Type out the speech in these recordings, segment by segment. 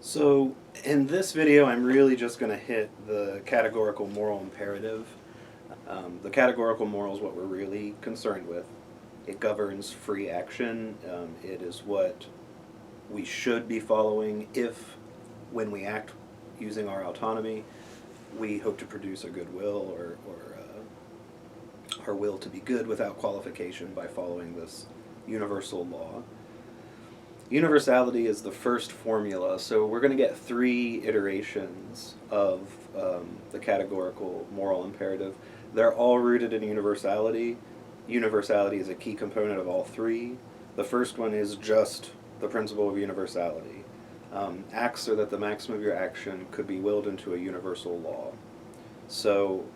So in this video, I'm really just going to hit the categorical moral imperative. The categorical moral is what we're really concerned with. It governs free action. It is what we should be following if, when we act using our autonomy, we hope to produce a good will or our will to be good without qualification by following this universal law. Universality is the first formula, so we're going to get 3 iterations of the categorical moral imperative. They're all rooted in universality. Universality is a key component of all 3. The first one is just the principle of universality. Act so that the maximum of your action could be willed into a universal law. So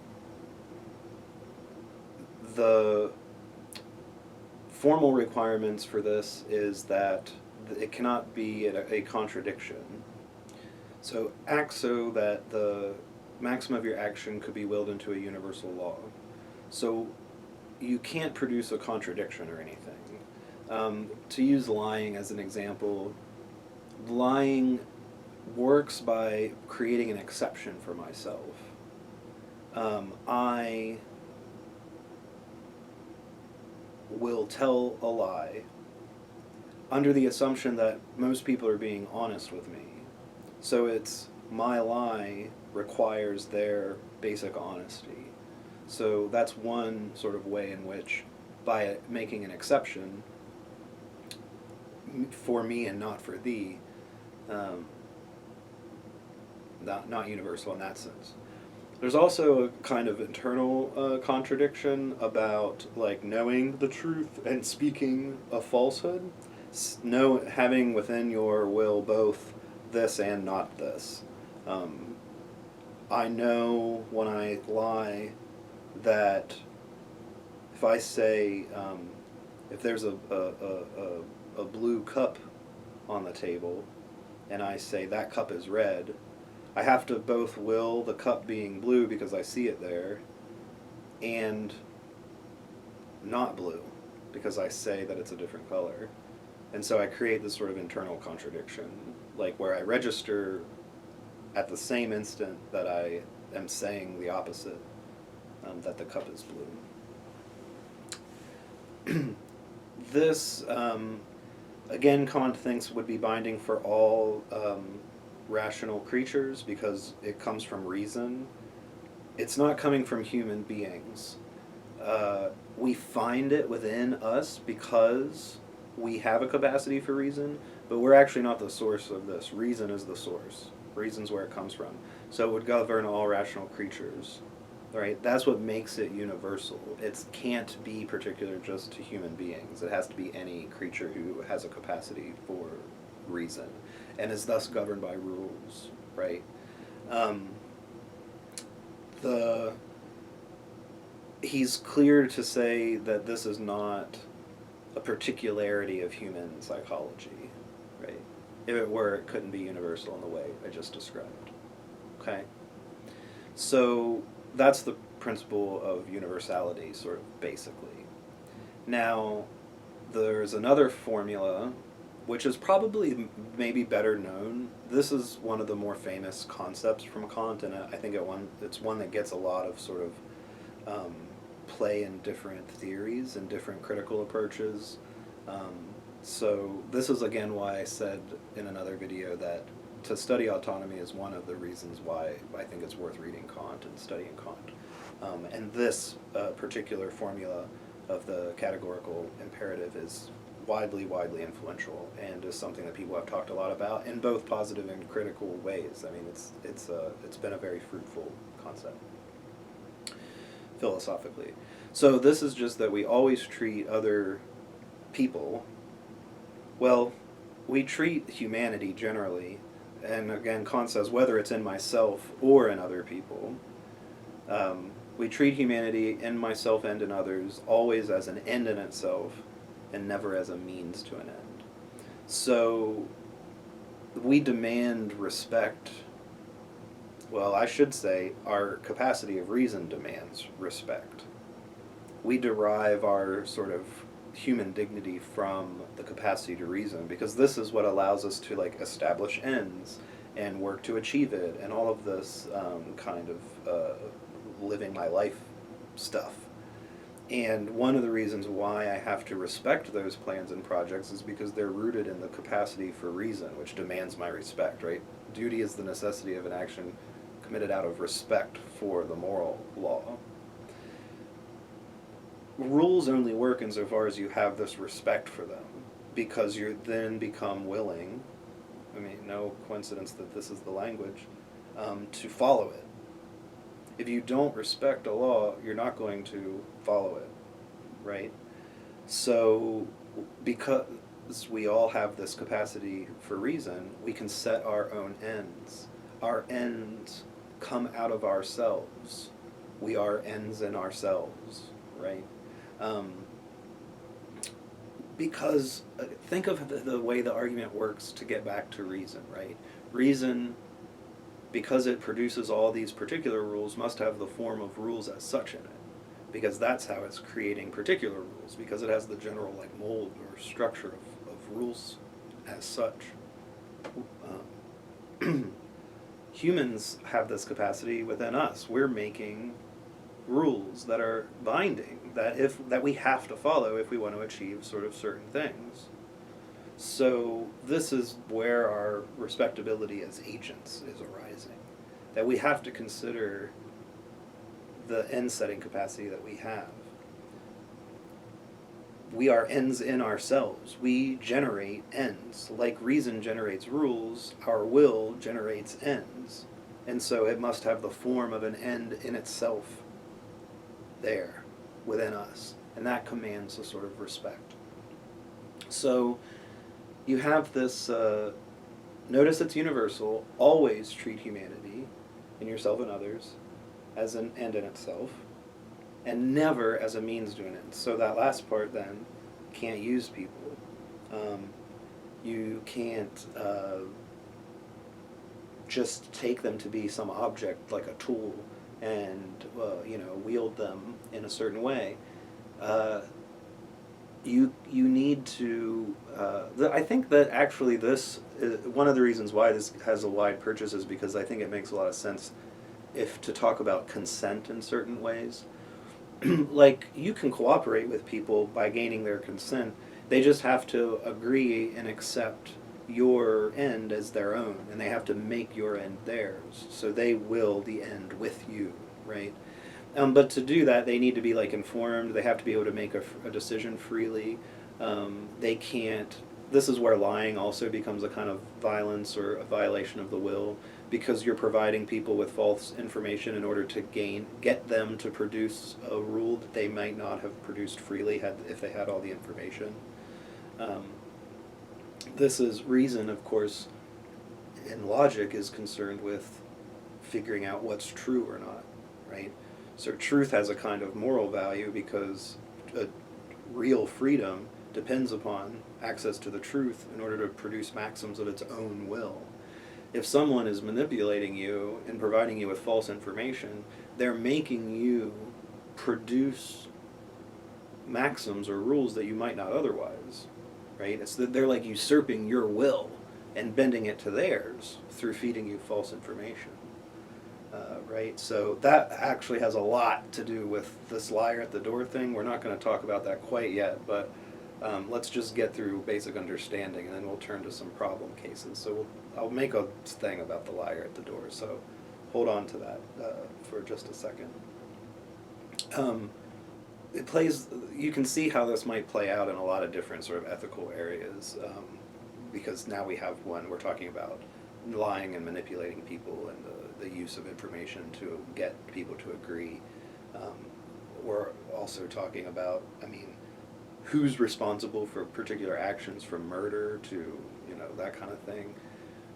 the formal requirements for this is that it cannot be a contradiction. So act so that the maximum of your action could be willed into a universal law. So you can't produce a contradiction or anything. To use lying as an example, lying works by creating an exception for myself. I will tell a lie under the assumption that most people are being honest with me. So it's my lie requires their basic honesty. So that's one sort of way in which, by making an exception for me and not for thee, not universal in that sense. There's also a kind of internal contradiction about like knowing the truth and speaking a falsehood. Having within your will both this and not this. I know when I lie that if I say, if there's a blue cup on the table and I say that cup is red, I have to both will the cup being blue because I see it there and not blue because I say that it's a different color. And so I create this sort of internal contradiction, like where I register at the same instant that I am saying the opposite, that the cup is blue. This, again, Kant thinks would be binding for all rational creatures because it comes from reason. It's not coming from human beings. We find it within us because we have a capacity for reason, but we're actually not the source of this. Reason is the source. Reason's where it comes from. So it would govern all rational creatures, right? That's what makes it universal. It can't be particular just to human beings. It has to be any creature who has a capacity for reason and is thus governed by rules, right? He's clear to say that this is not a particularity of human psychology, right? If it were, it couldn't be universal in the way I just described. Okay? So that's the principle of universality, sort of basically. Now, there's another formula, which is probably maybe better known. This is one of the more famous concepts from Kant, and I think it's one that gets a lot of sort of play in different theories and different critical approaches. So this is again why I said in another video that to study autonomy is one of the reasons why I think it's worth reading Kant and studying Kant. And this particular formula of the categorical imperative is widely influential and is something that people have talked a lot about in both positive and critical ways. I mean, it's been a very fruitful concept philosophically. So this is just that we always treat other people, well, we treat humanity generally, and again Kant says whether it's in myself or in other people, we treat humanity in myself and in others always as an end in itself and never as a means to an end. So we demand respect. Well, I should say our capacity of reason demands respect. We derive our sort of human dignity from the capacity to reason, because this is what allows us to like establish ends and work to achieve it, and all of this kind of living my life stuff. And one of the reasons why I have to respect those plans and projects is because they're rooted in the capacity for reason, which demands my respect, right? Duty is the necessity of an action committed out of respect for the moral law. Rules only work insofar as you have this respect for them, because you then become willing, I mean, no coincidence that this is the language, to follow it. If you don't respect a law, you're not going to follow it, right? So, because we all have this capacity for reason, we can set our own ends. Our ends come out of ourselves. We are ends in ourselves, right? Because think of the way the argument works to get back to reason, right? Reason, because it produces all these particular rules, must have the form of rules as such in it, because that's how it's creating particular rules, because it has the general like mold or structure of rules as such. Humans have this capacity within us. We're making rules that are binding, that we have to follow if we want to achieve sort of certain things. So this is where our respectability as agents is arising, that we have to consider the end-setting capacity that we have. We are ends in ourselves. We generate ends. Like reason generates rules, our will generates ends. And so it must have the form of an end in itself there, within us. And that commands a sort of respect. So you have this, notice it's universal, always treat humanity, and yourself and others, as an end in itself, and never as a means to an end. So that last part then, can't use people. You can't just take them to be some object like a tool and wield them in a certain way. You need to. I think that actually this is one of the reasons why this has a wide purchase is because I think it makes a lot of sense if to talk about consent in certain ways. Like you can cooperate with people by gaining their consent. They just have to agree and accept your end as their own, and they have to make your end theirs. So they will the end with you, right? But to do that, they need to be like informed. They have to be able to make a decision freely. They can't. This is where lying also becomes a kind of violence or a violation of the will, because you're providing people with false information in order to get them to produce a rule that they might not have produced freely if they had all the information. This is reason, of course, in logic is concerned with figuring out what's true or not, right? So truth has a kind of moral value because real freedom depends upon access to the truth in order to produce maxims of its own will. If someone is manipulating you and providing you with false information, they're making you produce maxims or rules that you might not otherwise, right? It's that they're like usurping your will and bending it to theirs through feeding you false information. Right? So that actually has a lot to do with this liar at the door thing. We're not going to talk about that quite yet, but let's just get through basic understanding, and then we'll turn to some problem cases. So I'll make a thing about the liar at the door, so hold on to that for just a second. You can see how this might play out in a lot of different sort of ethical areas, because now we have one, we're talking about lying and manipulating people and the use of information to get people to agree. We're also talking about, who's responsible for particular actions, from murder to, that kind of thing.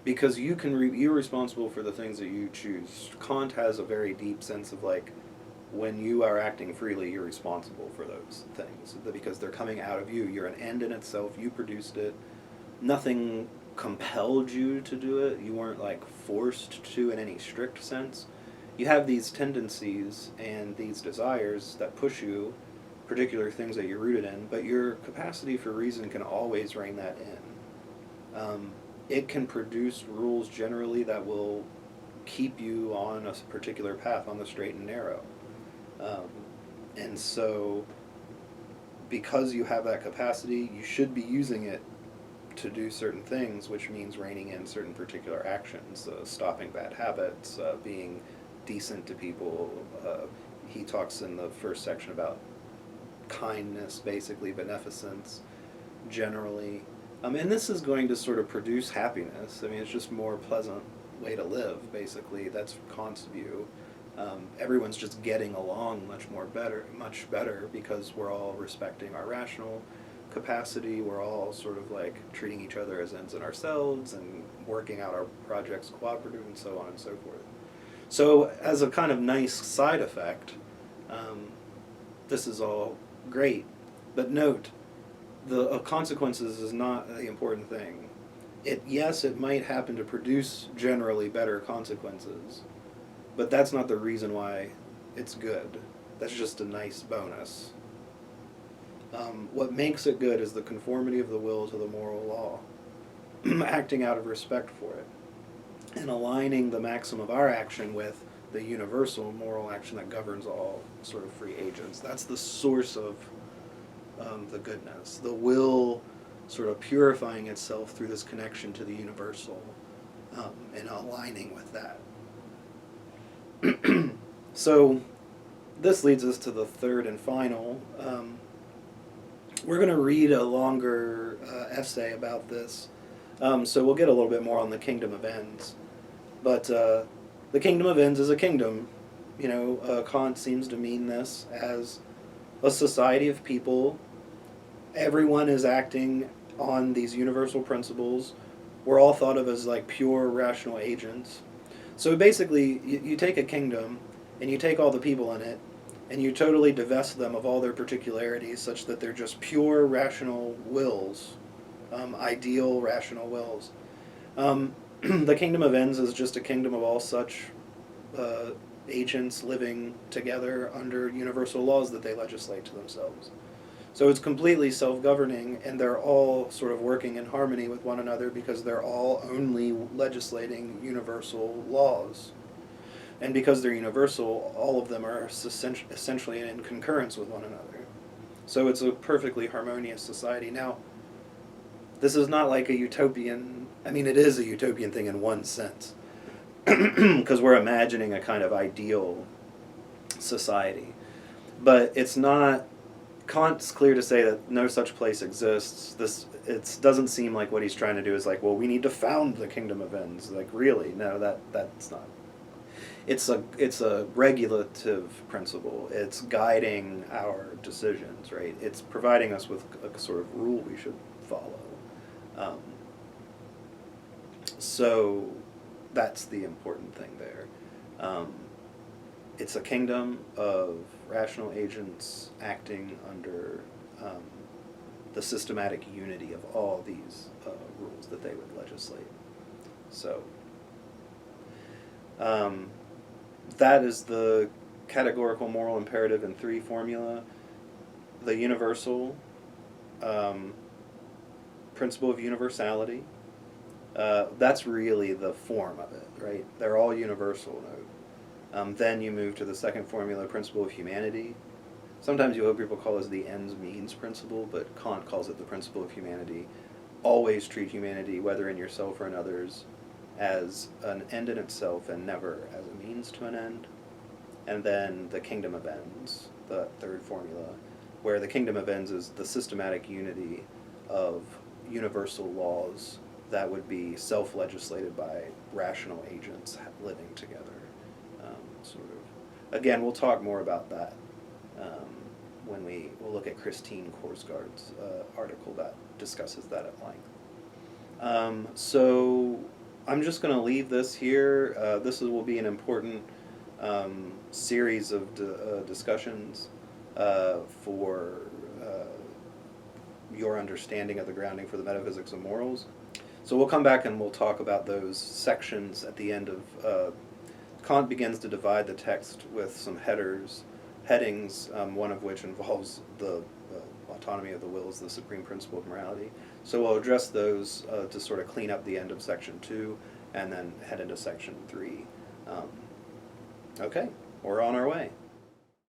Because you're responsible for the things that you choose. Kant has a very deep sense of like, when you are acting freely, you're responsible for those things. Because they're coming out of you. You're an end in itself. You produced it. Nothing compelled you to do it. You weren't like forced to in any strict sense. You have these tendencies and these desires that push you, particular things that you're rooted in, but your capacity for reason can always rein that in. it can produce rules generally that will keep you on a particular path, on the straight and narrow. Um, and so, because you have that capacity, you should be using it to do certain things, which means reining in certain particular actions, stopping bad habits, being decent to people. He talks in the first section about kindness, basically, beneficence, generally. And this is going to sort of produce happiness. I mean, it's just a more pleasant way to live, basically. That's Kant's view. Everyone's just getting along much better because we're all respecting our rational capacity. We're all sort of like treating each other as ends in ourselves and working out our projects cooperative and so on and so forth. So as a kind of nice side effect, this is all great. But note, the consequences is not the important thing. Yes, it might happen to produce generally better consequences, but that's not the reason why it's good. That's just a nice bonus. What makes it good is the conformity of the will to the moral law, acting out of respect for it, and aligning the maxim of our action with the universal moral action that governs all sort of free agents. That's the source of the goodness. The will sort of purifying itself through this connection to the universal, and aligning with that. So this leads us to the third and final. We're going to read a longer essay about this, so we'll get a little bit more on the kingdom of ends. But the kingdom of ends is a kingdom. Kant seems to mean this as a society of people. Everyone is acting on these universal principles. We're all thought of as like pure rational agents. So basically, you take a kingdom, and you take all the people in it, and you totally divest them of all their particularities such that they're just pure rational wills, ideal rational wills. The kingdom of ends is just a kingdom of all such agents living together under universal laws that they legislate to themselves. So it's completely self-governing, and they're all sort of working in harmony with one another because they're all only legislating universal laws. And because they're universal, all of them are essentially in concurrence with one another. So it's a perfectly harmonious society. Now, this is not like a utopian, it is a utopian thing in one sense, because we're imagining a kind of ideal society. But it's not, Kant's clear to say that no such place exists. It doesn't seem like what he's trying to do is like, well, we need to found the kingdom of ends. Like, really? No, that's not. It's a regulative principle. It's guiding our decisions, right? It's providing us with a sort of rule we should follow. So that's the important thing there. It's a kingdom of rational agents acting under the systematic unity of all these rules that they would legislate. So that is the categorical moral imperative in 3 formula. The universal principle of universality. That's really the form of it, right? They're all universal. Then you move to the second formula, principle of humanity. Sometimes you hear people call this the ends means principle, but Kant calls it the principle of humanity. Always treat humanity, whether in yourself or in others, as an end in itself and never as a means to an end. And then the kingdom of ends, the third formula, where the kingdom of ends is the systematic unity of universal laws that would be self-legislated by rational agents living together. Sort of. Again, we'll talk more about that when we'll look at Christine Korsgaard's article that discusses that at length. So I'm just going to leave this here. Will be an important series of discussions for your understanding of the grounding for the metaphysics of morals. So we'll come back and we'll talk about those sections at the end of... Kant begins to divide the text with some headings, one of which involves the autonomy of the will is the supreme principle of morality. So we'll address those to sort of clean up the end of section 2, and then head into section 3. Okay, we're on our way.